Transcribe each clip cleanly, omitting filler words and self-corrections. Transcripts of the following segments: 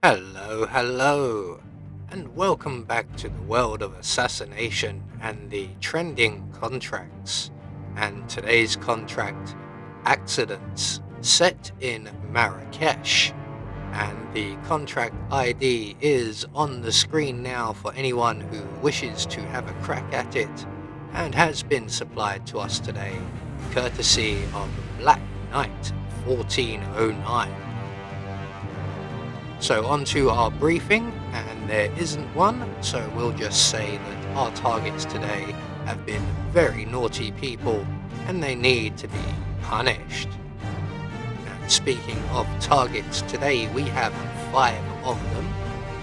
Hello, and welcome back to the world of assassination and the trending contracts. And today's contract, accidents, set in Marrakesh. And the contract ID is on the screen now for anyone who wishes to have a crack at it, and has been supplied to us today, courtesy of Black Knight 1409. So on to our briefing, and there isn't one, so we'll just say that our targets today have been very naughty people and they need to be punished. And speaking of targets, today we have 5 of them.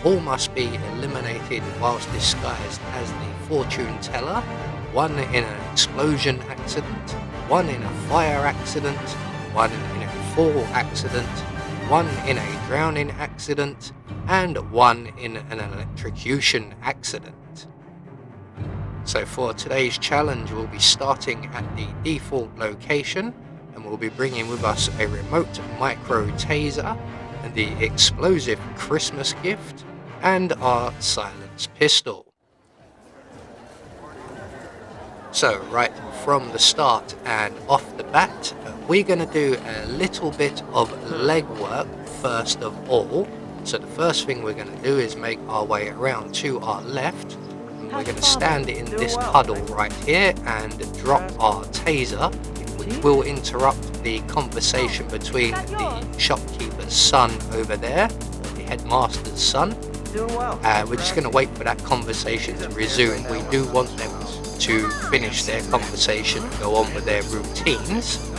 All must be eliminated whilst disguised as the fortune teller, 1 in an explosion accident, 1 in a fire accident, 1 in a fall accident, 1 in a drowning accident, and 1 in an electrocution accident. So for today's challenge, we'll be starting at the default location, and we'll be bringing with us a remote micro taser, and the explosive Christmas gift, and our silence pistol. So right from the start and off the bat, we're going to do a little bit of legwork first of all. So the first thing we're going to do is make our way around to our left, and we're going to stand in this puddle right here and drop our taser, which will interrupt the conversation between the shopkeeper's son over there, the headmaster's son. We're just going to wait for that conversation to resume. We do want them to finish their conversation and go on with their routines.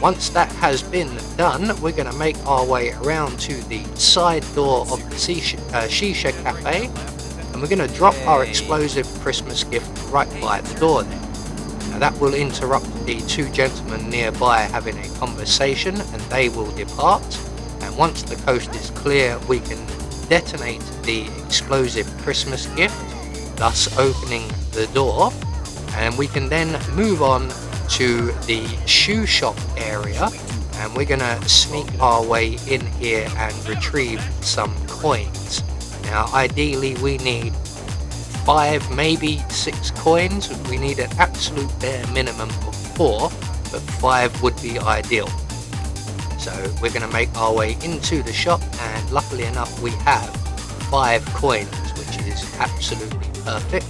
Once that has been done, we're going to make our way around to the side door of the Shisha Cafe, and we're going to drop our explosive Christmas gift right by the door there. Now that will interrupt the 2 gentlemen nearby having a conversation, and they will depart. And once the coast is clear, we can detonate the explosive Christmas gift, thus opening the door, and we can then move on to the shoe shop area, and we're gonna sneak our way in here and retrieve some coins. Now ideally we need 5, maybe 6 coins. We need an absolute bare minimum of 4, but 5 would be ideal. So we're going to make our way into the shop, and luckily enough we have 5 coins, which is absolutely perfect.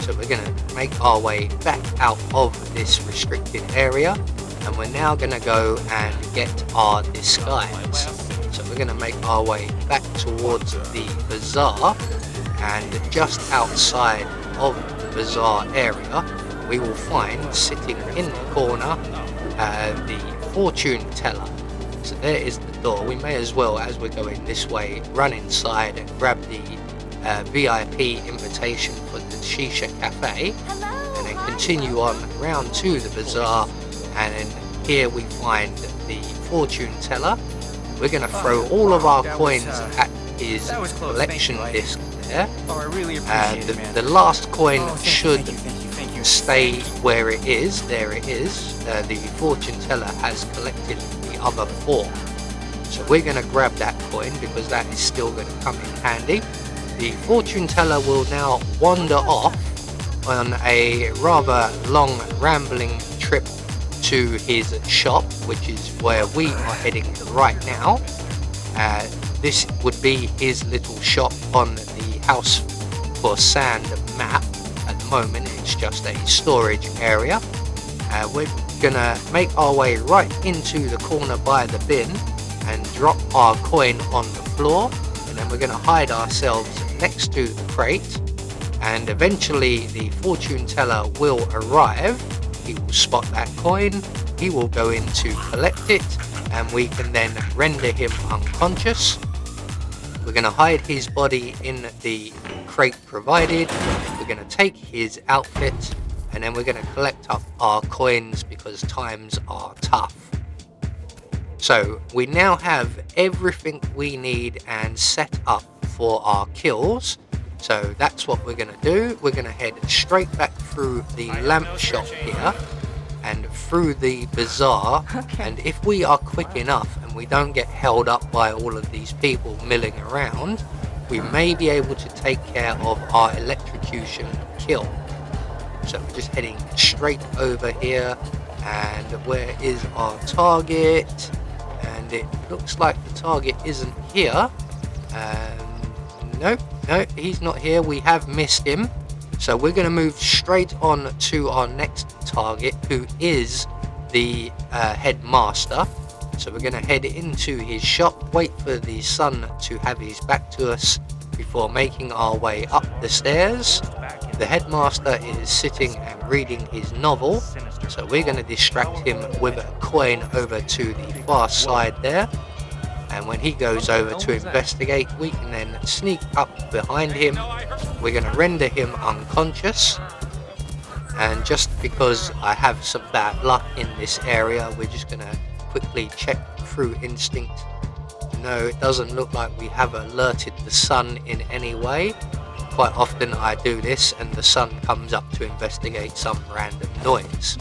So we're going to make our way back out of this restricted area, and we're now going to go and get our disguise. So we're going to make our way back towards the bazaar, and just outside of the bazaar area we will find, sitting in the corner, the fortune teller. So there is the door. We may as well, as we're going this way, run inside and grab the VIP invitation for the Shisha Cafe. Hello, and then continue on round to the bazaar, and then here we find the fortune teller. We're going to throw all of our coins at his collection disc there. The last coin should stay where it is. There it is. The fortune teller has collected the other 4. So we're going to grab that coin because that is still going to come in handy. The fortune teller will now wander off on a rather long rambling trip to his shop, which is where we are heading right now. This would be his little shop on the House for Sand map. At the moment it's just a storage area. We're gonna make our way right into the corner by the bin and drop our coin on the floor, and then we're gonna hide ourselves next to the crate, and eventually the fortune teller will arrive. He will spot that coin, he will go in to collect it, and we can then render him unconscious. We're going to hide his body in the crate provided. We're going to take his outfit, and then we're going to collect up our coins because times are tough. So we now have everything we need and set up for our kills. So that's what we're going to do. We're going to head straight back through the lamp shop here, and through the bazaar. And if we are quick enough and we don't get held up by all of these people milling around, we may be able to take care of our electrocution kill. So we're just heading straight over here, and where is our target? And it looks like the target isn't here. No, he's not here. We have missed him. So we're going to move straight on to our next target, who is the headmaster. So we're going to head into his shop, wait for the sun to have his back to us before making our way up the stairs. The headmaster is sitting and reading his novel, so we're going to distract him with a coin over to the far side there. And when he goes over to investigate, we can then sneak up behind him. We're going to render him unconscious. And just because I have some bad luck in this area, we're just going to quickly check through instinct. No, it doesn't look like we have alerted the sun in any way. Quite often I do this and the sun comes up to investigate some random noise.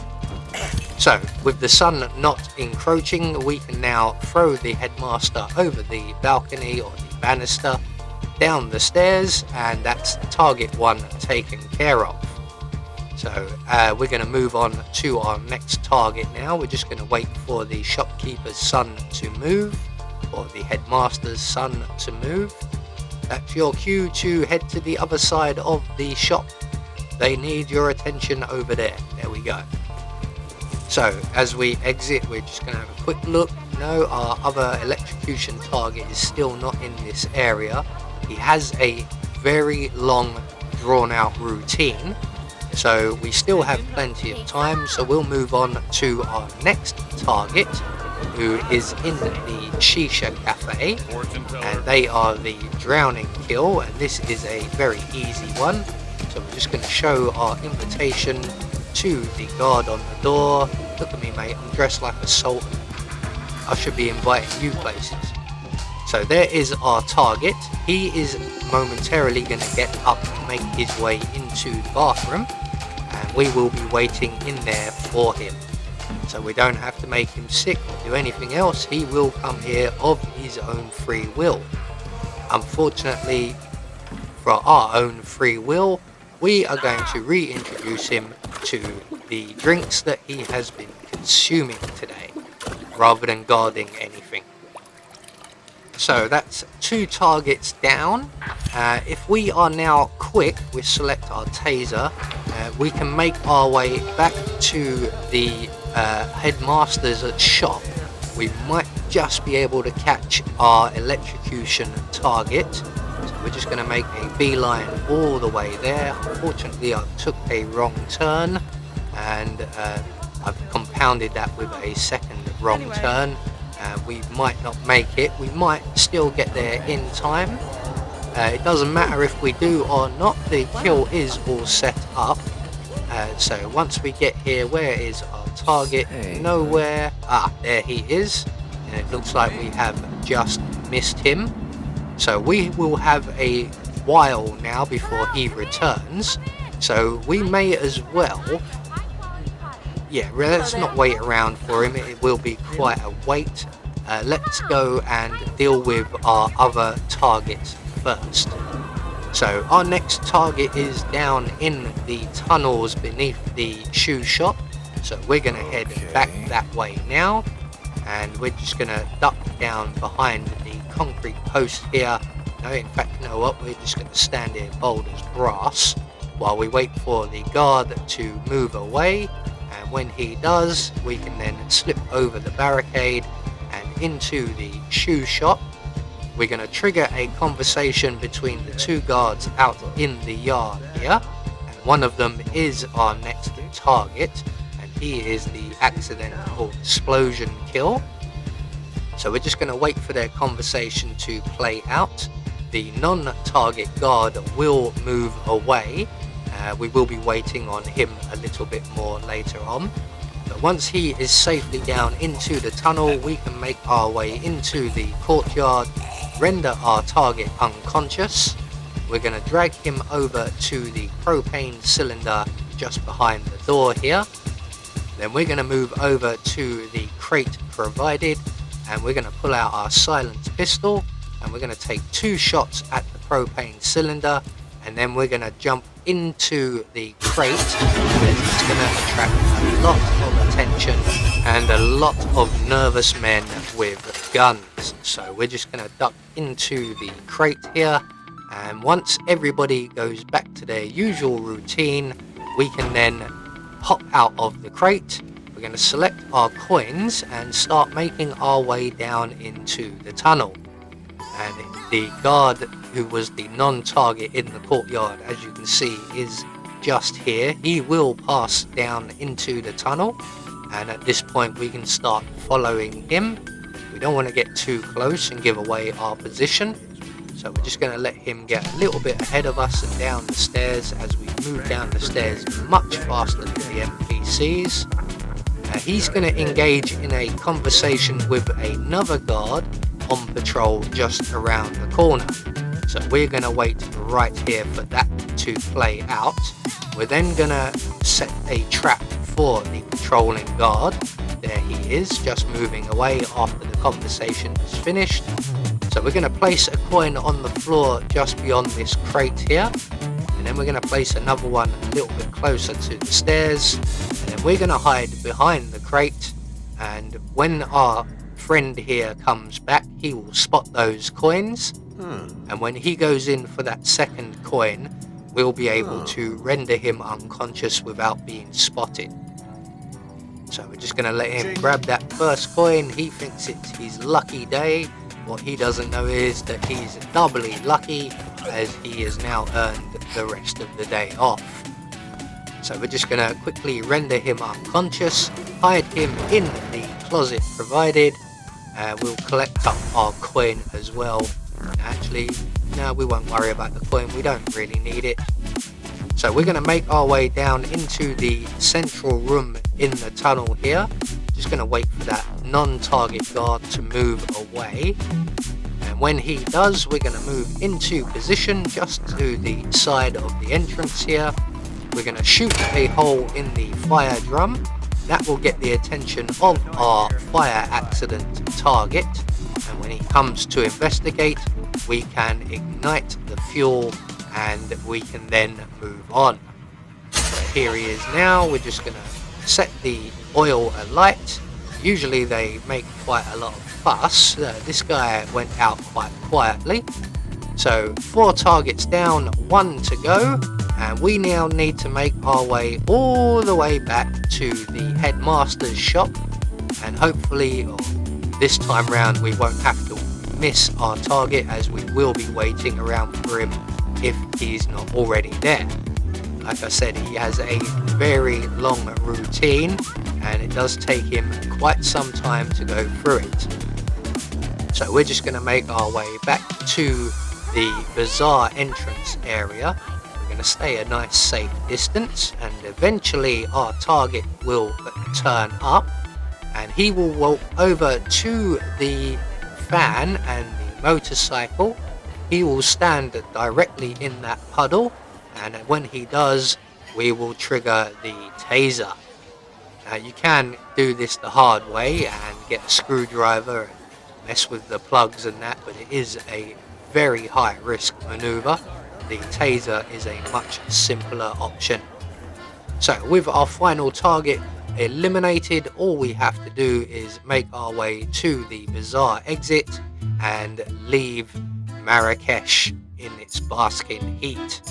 So, with the sun not encroaching, we can now throw the headmaster over the balcony or the banister, down the stairs, and that's target 1 taken care of. So, we're going to move on to our next target now. We're just going to wait for the shopkeeper's son to move, or the headmaster's son to move. That's your cue to head to the other side of the shop. They need your attention over there. There we go. So as we exit, we're just going to have a quick look. No, our other electrocution target is still not in this area. He has a very long, drawn out routine. So we still have plenty of time. So we'll move on to our next target, who is in the Shisha Cafe, and they are the drowning kill, and this is a very easy one. So we're just going to show our invitation to the guard on the door. Look at me, mate, I'm dressed like a sultan. I should be inviting you places. So there is our target. He is momentarily going to get up and make his way into the bathroom, and we will be waiting in there for him. So we don't have to make him sick or do anything else. He will come here of his own free will. Unfortunately, for our own free will, we are going to reintroduce him to the drinks that he has been consuming today, rather than guarding anything. So that's 2 targets down. If we are now quick, we select our taser, we can make our way back to the headmaster's shop. We might just be able to catch our electrocution target. So we're just going to make a beeline all the way there. Unfortunately, I took a wrong turn, and I've compounded that with a second wrong turn. We might not make it. We might still get there in time. It doesn't matter if we do or not. The kill is all set up. So once we get here, where is our target? Nowhere. There he is. And it looks like we have just missed him. So we will have a while now before he returns. So we may as well... Yeah, let's not wait around for him. It will be quite a wait. Let's go and deal with our other targets first. So our next target is down in the tunnels beneath the shoe shop. So we're going to head back that way now. And we're just going to duck down behind the concrete post here. No, in fact, you know what? We're just going to stand here bold as brass while we wait for the guard to move away. And when he does, we can then slip over the barricade and into the shoe shop. We're going to trigger a conversation between the 2 guards out in the yard here. And one of them is our next target, and he is the accidental explosion kill. So we're just going to wait for their conversation to play out. The non-target guard will move away. We will be waiting on him a little bit more later on. But once he is safely down into the tunnel, we can make our way into the courtyard, render our target unconscious. We're going to drag him over to the propane cylinder just behind the door here. Then we're going to move over to the crate provided, and we're going to pull out our silenced pistol, and we're going to take 2 shots at the propane cylinder, and then we're going to jump into the crate, and it's going to attract a lot of attention and a lot of nervous men with guns. So we're just going to duck into the crate here, and once everybody goes back to their usual routine, we can then hop out of the crate. We're going to select our coins and start making our way down into the tunnel. And the guard, who was the non-target in the courtyard, as you can see, is just here. He will pass down into the tunnel, and at this point we can start following him. We don't want to get too close and give away our position, so we're just going to let him get a little bit ahead of us and down the stairs as we move down the stairs much faster than the NPCs. He's going to engage in a conversation with another guard on patrol just around the corner. So we're going to wait right here for that to play out. We're then going to set a trap for the patrolling guard. There he is, just moving away after the conversation is finished. So we're going to place a coin on the floor just beyond this crate here, and then we're going to place another one a little bit closer to the stairs, and then we're going to hide behind the crate, and when our friend here comes back, he will spot those coins, and when he goes in for that second coin, we'll be able to render him unconscious without being spotted. So we're just going to let him grab that first coin. He thinks it's his lucky day. What he doesn't know is that he's doubly lucky, as he has now earned the rest of the day off. So we're just going to quickly render him unconscious, hide him in the closet provided. We'll collect up our coin as well. Actually, no, we won't worry about the coin, we don't really need it. So we're going to make our way down into the central room in the tunnel here. Just going to wait for that non-target guard to move away. And when he does, we're going to move into position just to the side of the entrance here. We're going to shoot a hole in the fire drum. That will get the attention of our fire accident target, and when he comes to investigate, we can ignite the fuel and we can then move on. So here he is now. We're just going to set the oil alight. Usually they make quite a lot of fuss. This guy went out quite quietly. So 4 targets down, 1 to go. And we now need to make our way all the way back to the headmaster's shop, and hopefully this time round we won't have to miss our target, as we will be waiting around for him if he's not already there. Like I said, he has a very long routine and it does take him quite some time to go through it. So we're just going to make our way back to the bazaar entrance area. Going to stay a nice safe distance, and eventually our target will turn up, and he will walk over to the van and the motorcycle. He will stand directly in that puddle, and when he does, we will trigger the taser. Now you can do this the hard way and get a screwdriver and mess with the plugs and that, but it is a very high risk maneuver. The taser is a much simpler option. So with our final target eliminated, all we have to do is make our way to the bazaar exit and leave Marrakesh in its basking heat.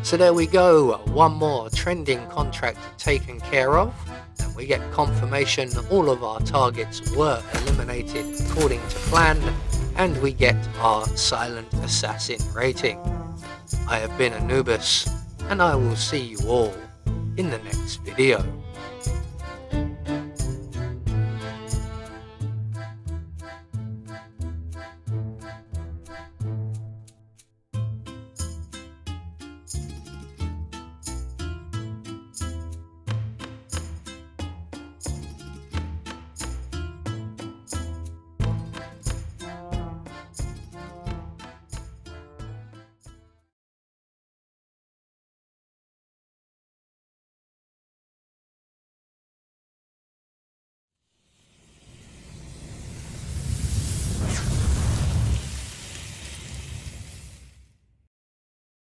So there we go, one more trending contract taken care of, and we get confirmation all of our targets were eliminated according to plan, and we get our silent assassin rating. I have been Anubis, and I will see you all in the next video.